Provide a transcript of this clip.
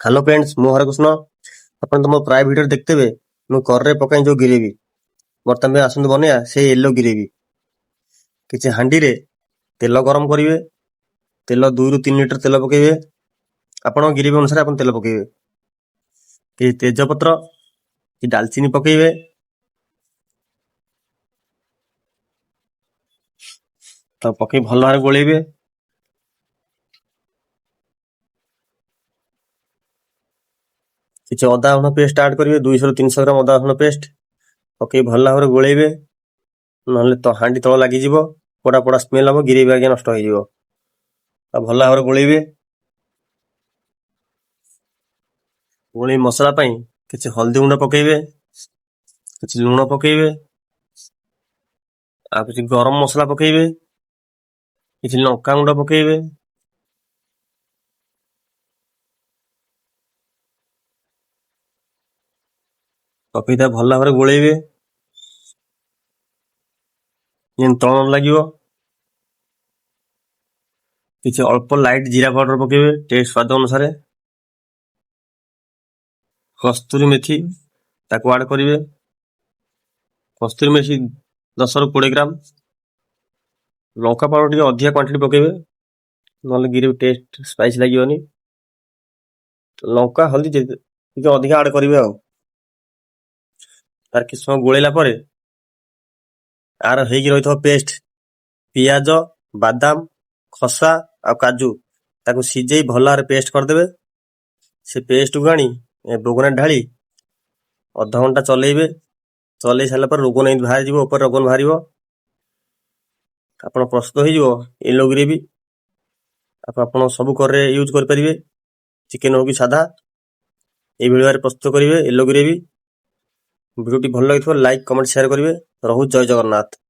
Hello friends मु हरकृष्ण ଆପଣ ତ ମୋ ପ୍ରାୟ ଭିଡିଓ ଦେଖିଥିବେ ମୁଁ କରରେ ପକାଇ ଯୋଉ ଗିରେଭି ବର୍ତ୍ତମାନ ଆସନ୍ତୁ ବନେଇବା ସେଇ ୟେଲୋ ଗିରେଭି କିଛି ହାଣ୍ଡିରେ ତେଲ ଗରମ କରିବେ ତେଲ 2 ରୁ 3 ଲିଟର ତେଲ ପକେଇବେ ଆପଣଙ୍କ ଗିରେଭି ଅନୁସାରେ ଆପଣ ତେଲ ପକେଇବେ କିଛି ତେଜପତ୍ର କିଛି ଡାଲଚିନି ପକେଇବେ ତ ପକେଇ ଭଲ ଭାବରେ ଗୋଳେଇବେ କିଛି ଅଦା ରସୁଣ ପେଷ୍ଟ ଆଡ୍ କରିବେ 200 ରୁ 300 ଗ୍ରାମ ଅଦା ରସୁଣ ପେଷ୍ଟ ପକେଇ ଭଲ ଭାବରେ ଗୋଳେଇବେ ନହେଲେ ତ ହାଣ୍ଡି ତଳ ଲାଗିଯିବ ପୋଡା ପୋଡା ସ୍ମେଲ ହବ ଗିରେଭି ଆଜ୍ଞା ନଷ୍ଟ ହେଇଯିବ ଆଉ ଭଲ ଭାବରେ ଗୋଳେଇବେ ଗୋଳେଇ ମସଲା ପାଇଁ କିଛି ହଳଦୀ ଗୁଣ୍ଡ ପକେଇବେ କିଛି ଲୁଣ ପକେଇବେ ଆଉ କିଛି ଗରମ ମସଲା ପକେଇବେ କିଛି ଲଙ୍କା ଗୁଣ୍ଡ ପକେଇବେ ପକେଇ ତା ଭଲ ଭାବରେ ଗୋଳେଇବେ ଯେମିତି ତଳ ନ ଲାଗିବ କିଛି ଅଳ୍ପ ଲାଇଟ୍ ଜିରା ପାଉଡର ପକେଇବେ ଟେଷ୍ଟ ସ୍ୱାଦ ଅନୁସାରେ କସ୍ତୁରୀ ମେଥି ତାକୁ ଆଡ୍ କରିବେ କସ୍ତୁରୀ ମେଥି 10 ରୁ 20 ଗ୍ରାମ ଲଙ୍କା ପାଉଡର ଟିକେ ଅଧିକା କ୍ୱାଣ୍ଟିଟି ପକେଇବେ ନହେଲେ ଗିରେଭି ଟେଷ୍ଟ ସ୍ପାଇସି ଲାଗିବନି ଲଙ୍କା ହଳଦୀ ଟିକେ ଅଧିକା ଆଡ୍ କରିବେ ଆଉ ତାର କିଛି ସମୟ ଗୋଳେଇଲା ପରେ ଆର ହେଇକି ରହିଥିବା ପେଷ୍ଟ ପିଆଜ ବାଦାମ ଖସା ଆଉ କାଜୁ ତାକୁ ସିଝେଇ ଭଲ ଭାବରେ ପେଷ୍ଟ କରିଦେବେ ସେ ପେଷ୍ଟକୁ ଆଣି ବୋଗନାରେ ଢାଳି ଅଧଘଣ୍ଟା ଚଲେଇବେ ଚଲେଇ ସାରିଲା ପରେ ରୋଗନ ଏମିତି ବାହାରିଯିବ ଉପରେ ରୋଗନ ବାହାରିବ ଆପଣ ପ୍ରସ୍ତୁତ ହେଇଯିବ ୟେଲୋ ଗ୍ରେଭି ଆପଣ ସବୁ କରରେ ୟୁଜ୍ କରିପାରିବେ ଚିକେନ ହଉ କି ସାଧା ଏଇଭଳି ଭାବରେ ପ୍ରସ୍ତୁତ କରିବେ ୟେଲୋ ଗ୍ରେଭି ଭିଡ଼ିଓଟି ଭଲ ଲାଗିଥିବ ଲାଇକ୍ କମେଣ୍ଟ ସେୟାର କରିବେ ରହୁଛି ଜୟ ଜଗନ୍ନାଥ।